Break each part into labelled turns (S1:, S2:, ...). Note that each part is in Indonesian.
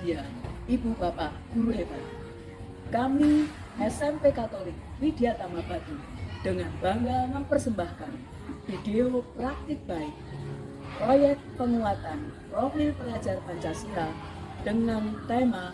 S1: berbahagia, Ibu Bapak Guru hebat. Kami SMP Katolik Widya Tama Batu dengan bangga mempersembahkan video praktik baik proyek penguatan profil pelajar Pancasila dengan tema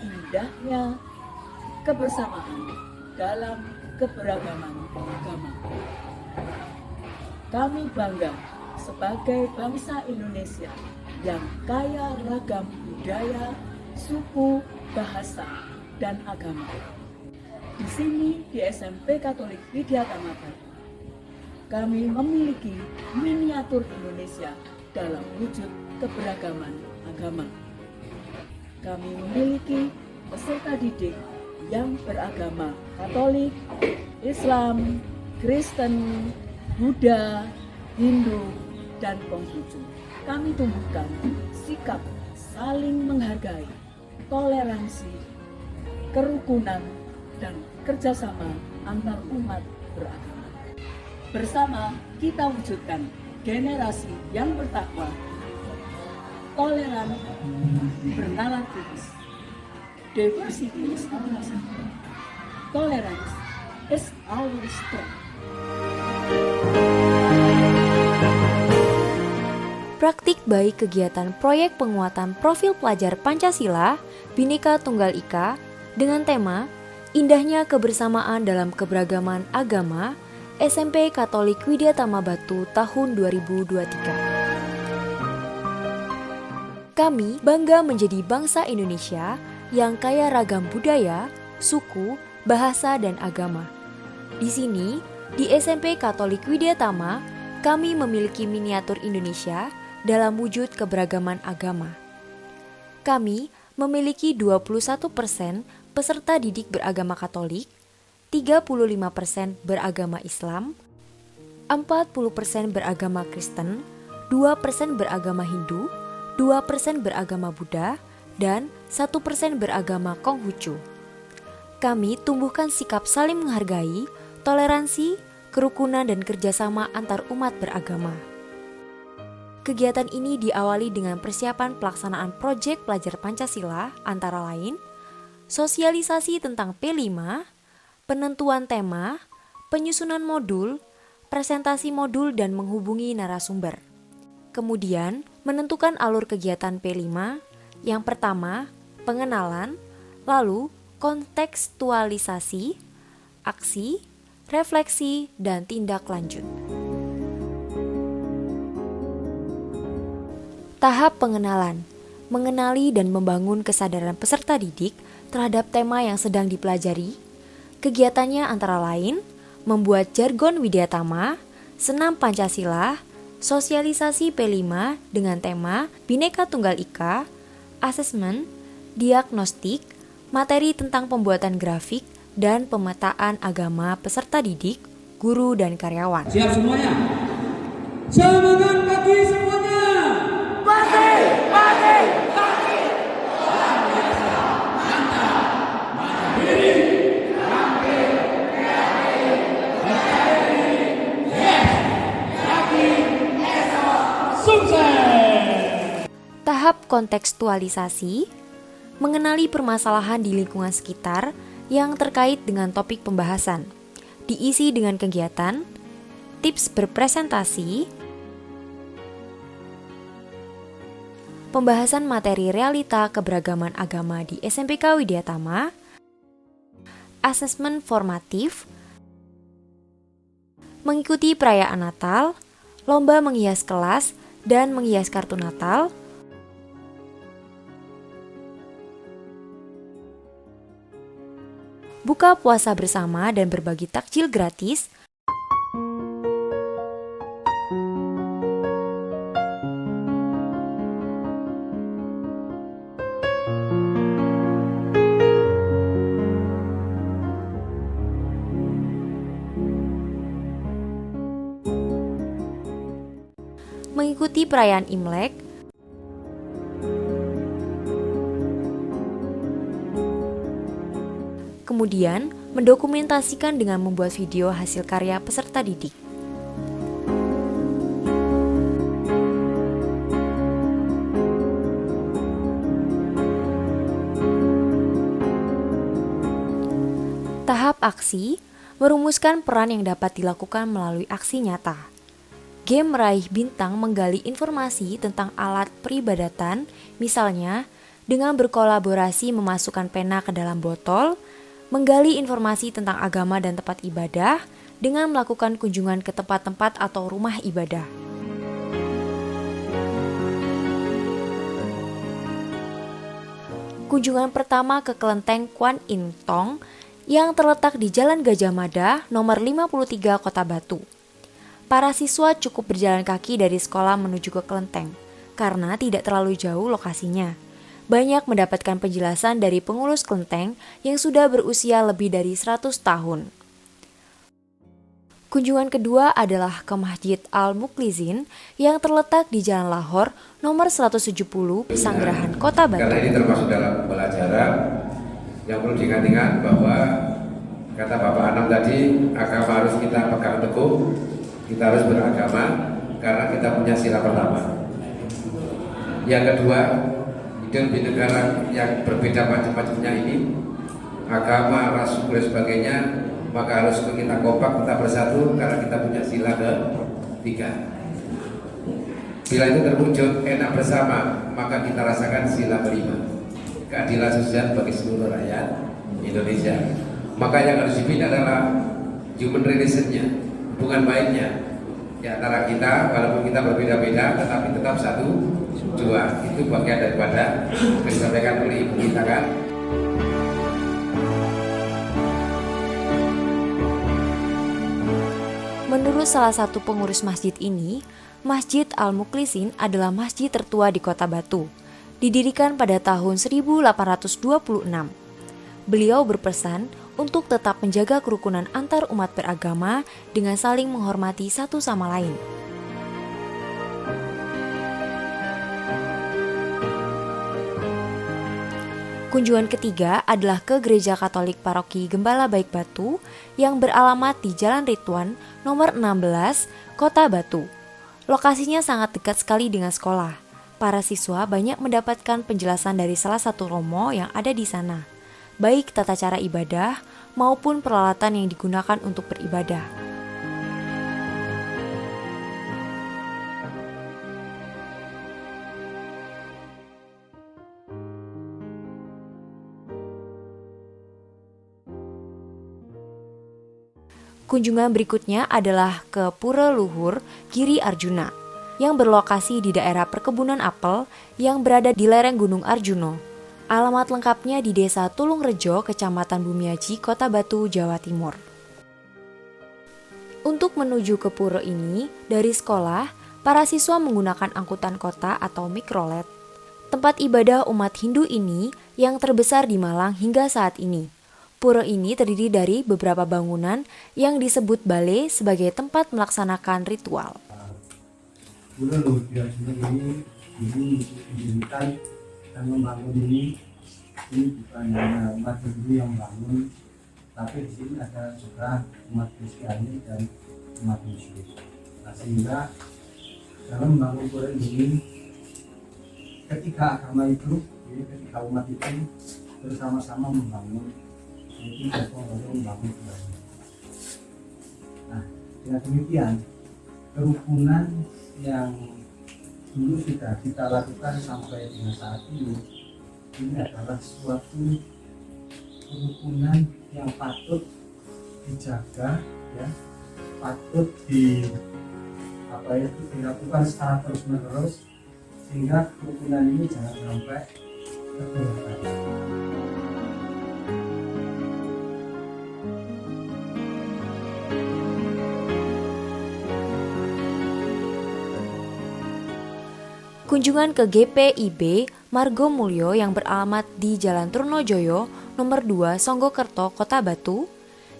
S1: indahnya kebersamaan dalam keberagaman agama. Kami bangga sebagai bangsa Indonesia yang kaya ragam budaya, suku, bahasa, dan agama. Di sini di SMP Katolik Widya Tama Batu, kami memiliki miniatur Indonesia dalam wujud keberagaman agama. Kami memiliki peserta didik yang beragama Katolik, Islam, Kristen, Buddha, Hindu, dan Konghucu. Kami tumbuhkan sikap saling menghargai, toleransi, kerukunan, dan kerjasama antar umat beragama. Bersama kita wujudkan generasi yang bertakwa, toleran, bernalar kritis. Diversity is our strength. Tolerance is our strength.
S2: Praktik baik kegiatan proyek penguatan profil pelajar Pancasila Bhinneka Tunggal Ika dengan tema Indahnya Kebersamaan dalam Keberagaman Agama SMP Katolik Widya Tama Batu tahun 2023. Kami bangga menjadi bangsa Indonesia yang kaya ragam budaya, suku, bahasa, dan agama. Di sini, di SMP Katolik Widya Tama, kami memiliki miniatur Indonesia dalam wujud keberagaman agama. Kami memiliki 21% peserta didik beragama Katolik, 35% beragama Islam, 40% beragama Kristen, 2% beragama Hindu, 2% beragama Buddha, dan 1% beragama Konghucu. Kami tumbuhkan sikap saling menghargai, toleransi, kerukunan, dan kerjasama antar umat beragama. Kegiatan ini diawali dengan persiapan pelaksanaan proyek pelajar Pancasila antara lain sosialisasi tentang P5, penentuan tema, penyusunan modul, presentasi modul, dan menghubungi narasumber. Kemudian, menentukan alur kegiatan P5. Yang pertama, pengenalan, lalu kontekstualisasi, aksi, refleksi, dan tindak lanjut. Tahap pengenalan, mengenali dan membangun kesadaran peserta didik terhadap tema yang sedang dipelajari. Kegiatannya antara lain, membuat jargon Widyatama, senam Pancasila, sosialisasi P5 dengan tema Bhinneka Tunggal Ika, asesmen, diagnostik, materi tentang pembuatan grafik, dan pemetaan agama peserta didik, guru, dan karyawan.
S3: Siap semuanya? Semangat pagi semuanya!
S4: Pagi, pagi, pagi.
S3: Mantap! Mandiri! Tampil! Kreatif! Berkarya! Yes! Yakin! Esok! Sukses!
S2: Tahap kontekstualisasi, mengenali permasalahan di lingkungan sekitar yang terkait dengan topik pembahasan, diisi dengan kegiatan, tips berpresentasi, pembahasan materi realita keberagaman agama di SMPK Widyatama, asesmen formatif, mengikuti perayaan Natal, lomba menghias kelas, dan menghias kartu Natal, buka puasa bersama dan berbagi takjil gratis, mengikuti perayaan Imlek, kemudian mendokumentasikan dengan membuat video hasil karya peserta didik. aksi merumuskan peran yang dapat dilakukan melalui aksi nyata. Game meraih bintang menggali informasi tentang alat peribadatan, misalnya dengan berkolaborasi memasukkan pena ke dalam botol, menggali informasi tentang agama dan tempat ibadah dengan melakukan kunjungan ke tempat-tempat atau rumah ibadah. Kunjungan pertama ke kelenteng Kwan In Tong yang terletak di Jalan Gajah Mada, nomor 53 Kota Batu. Para siswa cukup berjalan kaki dari sekolah menuju ke kelenteng, karena tidak terlalu jauh lokasinya. Banyak mendapatkan penjelasan dari pengurus kelenteng yang sudah berusia lebih dari 100 tahun. Kunjungan kedua adalah ke Masjid Al-Muklizin yang terletak di Jalan Lahore, nomor 170, Pesanggerahan, Kota Batu.
S5: Karena ini termasuk dalam pelajaran yang perlu diingat-ingat bahwa kata Bapak Anam tadi, agama harus kita pegang teguh, kita harus beragama karena kita punya sila pertama. Yang kedua, hidup di negara yang berbeda macam-macamnya ini, agama, ras, suku dan sebagainya, maka harus kita kompak, kita bersatu karena kita punya sila ketiga. Bila itu terwujud enak bersama, maka kita rasakan sila kelima, keadilan sosial bagi seluruh rakyat Indonesia. Maka yang harus dibina adalah human relation-nya, hubungan baiknya di antara kita, walaupun kita berbeda-beda, tetapi tetap satu, dua. Itu bagian daripada yang disampaikan oleh ibu kita kan.
S2: Menurut salah satu pengurus masjid ini, Masjid Al-Muklizin adalah masjid tertua di Kota Batu, didirikan pada tahun 1826. Beliau berpesan untuk tetap menjaga kerukunan antar umat beragama dengan saling menghormati satu sama lain. Kunjungan ketiga adalah ke Gereja Katolik Paroki Gembala Baik Batu yang beralamat di Jalan Rituan nomor 16, Kota Batu. Lokasinya sangat dekat sekali dengan sekolah. Para siswa banyak mendapatkan penjelasan dari salah satu romo yang ada di sana, baik tata cara ibadah maupun peralatan yang digunakan untuk beribadah. Kunjungan berikutnya adalah ke Pura Luhur Giri Arjuna yang berlokasi di daerah perkebunan apel yang berada di lereng Gunung Arjuno. Alamat lengkapnya di Desa Tulungrejo, Kecamatan Bumiaji, Kota Batu, Jawa Timur. Untuk menuju ke pura ini, dari sekolah, para siswa menggunakan angkutan kota atau mikrolet. Tempat ibadah umat Hindu ini yang terbesar di Malang hingga saat ini. Pura ini terdiri dari beberapa bangunan yang disebut bale sebagai tempat melaksanakan ritual.
S6: Pura Luhur ini didirikan dan membangun ini bukan hanya umat Hindu yang membangun, tapi di sini ada juga umat Kristiani dan umat Muslim. Nah, sehingga dalam membangun pura ini, ketiga agama itu, ketiga umat itu bersama-sama membangun. Itu membangun pura. Nah, dengan demikian kerukunan yang dulu sudah kita lakukan sampai dengan saat ini adalah suatu kerukunan yang patut dijaga, ya, patut dilakukan secara terus-menerus sehingga kerukunan ini jangan sampai tergoyahkan.
S2: Kunjungan ke GPIB Margo Mulyo yang beralamat di Jalan Trunojoyo nomor 2 Songgokerto, Kota Batu.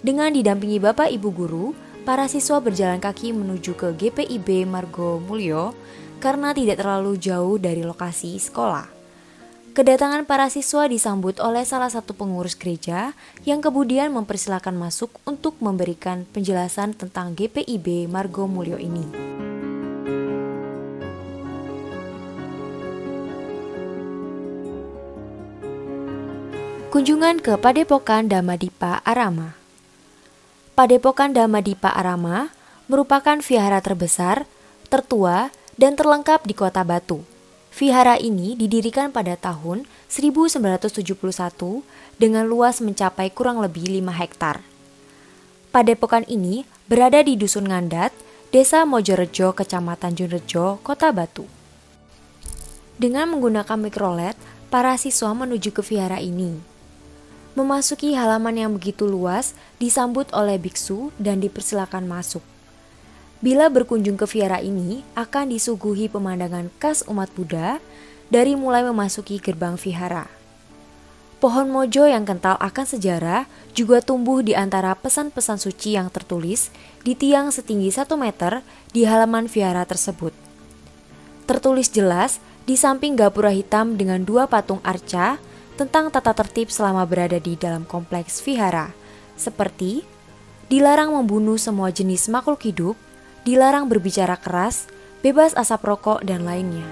S2: Dengan didampingi Bapak Ibu Guru, para siswa berjalan kaki menuju ke GPIB Margo Mulyo karena tidak terlalu jauh dari lokasi sekolah. Kedatangan para siswa disambut oleh salah satu pengurus gereja yang kemudian mempersilakan masuk untuk memberikan penjelasan tentang GPIB Margo Mulyo ini. Kunjungan ke Padepokan Dhamadipa Arama. Padepokan Dhammadippa Arama merupakan vihara terbesar, tertua, dan terlengkap di Kota Batu. Vihara ini didirikan pada tahun 1971 dengan luas mencapai kurang lebih 5 hektar. Padepokan ini berada di Dusun Ngandat, Desa Mojorejo, Kecamatan Junrejo, Kota Batu. Dengan menggunakan mikrolet, para siswa menuju ke vihara ini. Memasuki halaman yang begitu luas, disambut oleh biksu dan dipersilakan masuk. Bila berkunjung ke vihara ini, akan disuguhi pemandangan khas umat Buddha dari mulai memasuki gerbang vihara. Pohon mojo yang kental akan sejarah juga tumbuh di antara pesan-pesan suci yang tertulis di tiang setinggi 1 meter di halaman vihara tersebut. Tertulis jelas di samping gapura hitam dengan 2 patung arca tentang tata tertib selama berada di dalam kompleks vihara, seperti dilarang membunuh semua jenis makhluk hidup, dilarang berbicara keras, bebas asap rokok, dan lainnya.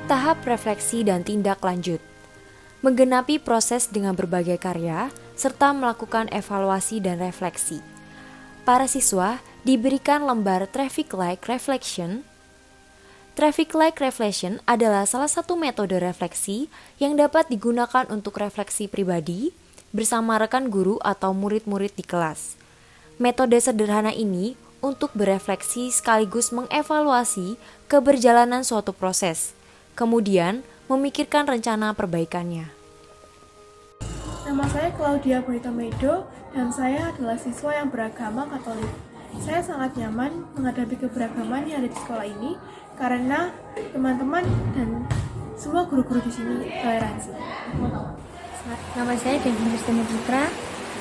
S2: Tahap refleksi dan tindak lanjut. Menggenapi proses dengan berbagai karya, serta melakukan evaluasi dan refleksi. Para siswa diberikan lembar Traffic Light Reflection. Traffic Light Reflection adalah salah satu metode refleksi yang dapat digunakan untuk refleksi pribadi bersama rekan guru atau murid-murid di kelas. Metode sederhana ini untuk berefleksi sekaligus mengevaluasi keberjalanan suatu proses, kemudian memikirkan rencana perbaikannya.
S7: Nama saya Claudia Boitomedo dan saya adalah siswa yang beragama Katolik. Saya sangat nyaman menghadapi keberagaman yang ada di sekolah ini karena teman-teman dan semua guru-guru di sini toleransi.
S8: Nama saya Devin Kristina Putra.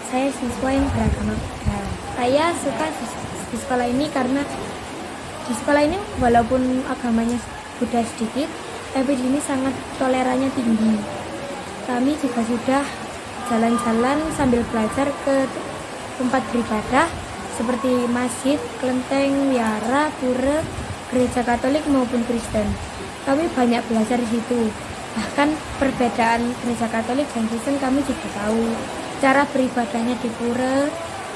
S8: Saya siswa yang beragama Buddha. Saya suka di sekolah ini karena di sekolah ini walaupun agamanya Buddha sedikit, tapi di sini sangat tolerannya tinggi. Kami juga sudah jalan-jalan sambil belajar ke tempat beribadah seperti masjid, kelenteng, wihara, pura, gereja Katolik maupun Kristen. Kami banyak belajar di situ. Bahkan perbedaan gereja Katolik dan Kristen kami juga tahu. Cara beribadahnya di pura,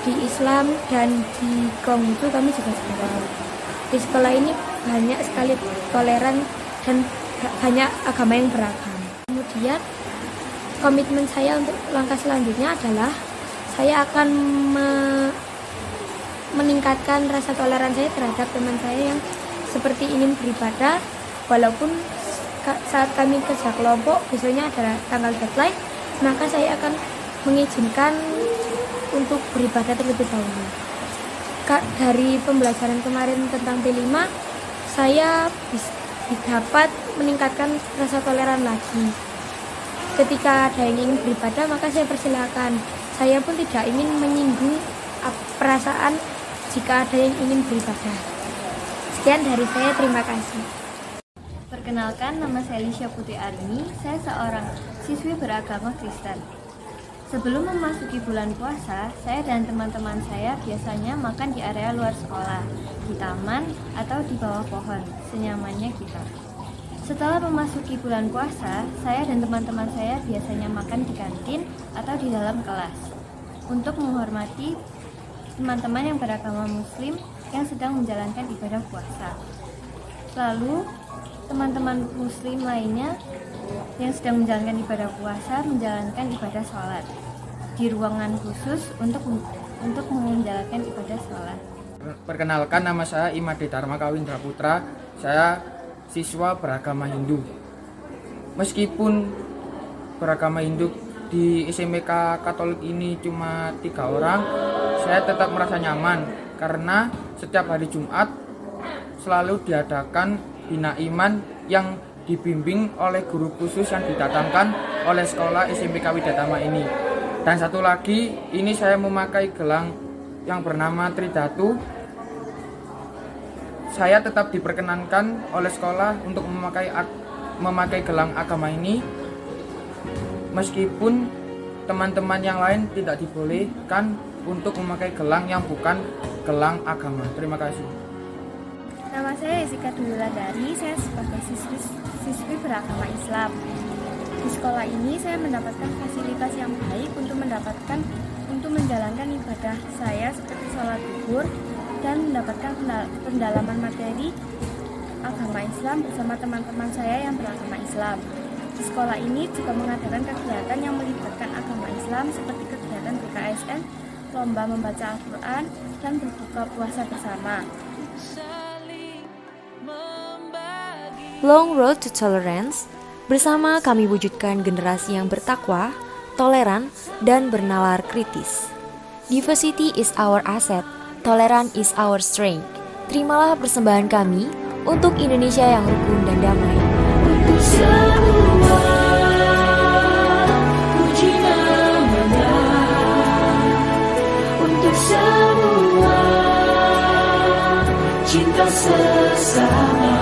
S8: di Islam, dan di Konghucu kami juga sudah tahu. Di sekolah ini banyak sekali toleran dan banyak agama yang beragam. Kemudian komitmen saya untuk langkah selanjutnya adalah saya akan meningkatkan rasa toleran saya terhadap teman saya yang seperti ingin beribadah, walaupun saat kami kerja kelompok besoknya adalah tanggal deadline, maka saya akan mengizinkan untuk beribadah terlebih dahulu. Dari pembelajaran kemarin tentang P5, saya dapat meningkatkan rasa toleran lagi. Ketika ada yang ingin beribadah, maka saya persilakan. Saya pun tidak ingin menyinggung perasaan jika ada yang ingin beribadah. Sekian dari saya, terima kasih.
S9: Perkenalkan, nama saya Lisha Putri Arini. Saya seorang siswi beragama Kristen. Sebelum memasuki bulan puasa, saya dan teman-teman saya biasanya makan di area luar sekolah, di taman atau di bawah pohon, senyamannya kita. Setelah memasuki bulan puasa, saya dan teman-teman saya biasanya makan di kantin atau di dalam kelas untuk menghormati teman-teman yang beragama Muslim yang sedang menjalankan ibadah puasa. Lalu, teman-teman Muslim lainnya yang sedang menjalankan ibadah puasa menjalankan ibadah sholat di ruangan khusus untuk menjalankan ibadah sholat.
S10: Perkenalkan, nama saya Imade Dharma Kawindra Putra. Saya siswa beragama Hindu. Meskipun beragama Hindu di SMK Katolik ini cuma 3 orang, saya tetap merasa nyaman karena setiap hari Jumat selalu diadakan bina iman yang dibimbing oleh guru khusus yang didatangkan oleh sekolah SMPK Widyatama ini. Dan satu lagi, ini saya memakai gelang yang bernama Tridatu. Saya tetap diperkenankan oleh sekolah untuk memakai gelang agama ini, meskipun teman-teman yang lain tidak dibolehkan untuk memakai gelang yang bukan gelang agama. Terima kasih.
S7: Nama saya Jessica Dulandari, saya sebagai siswi beragama Islam. Di sekolah ini saya mendapatkan fasilitas yang baik untuk menjalankan ibadah saya seperti sholat zuhur dan mendapatkan pendalaman materi agama Islam bersama teman-teman saya yang beragama Islam. Di sekolah ini juga mengadakan kegiatan yang melibatkan agama Islam seperti kegiatan BKSN, lomba membaca Al-Quran, dan berbuka puasa bersama.
S2: Long Road to Tolerance, bersama kami wujudkan generasi yang bertakwa, toleran, dan bernalar kritis. Diversity is our asset, tolerance is our strength. Terimalah persembahan kami untuk Indonesia yang rukun dan damai. Untuk semua, puji namanya. Untuk semua, cinta sesama.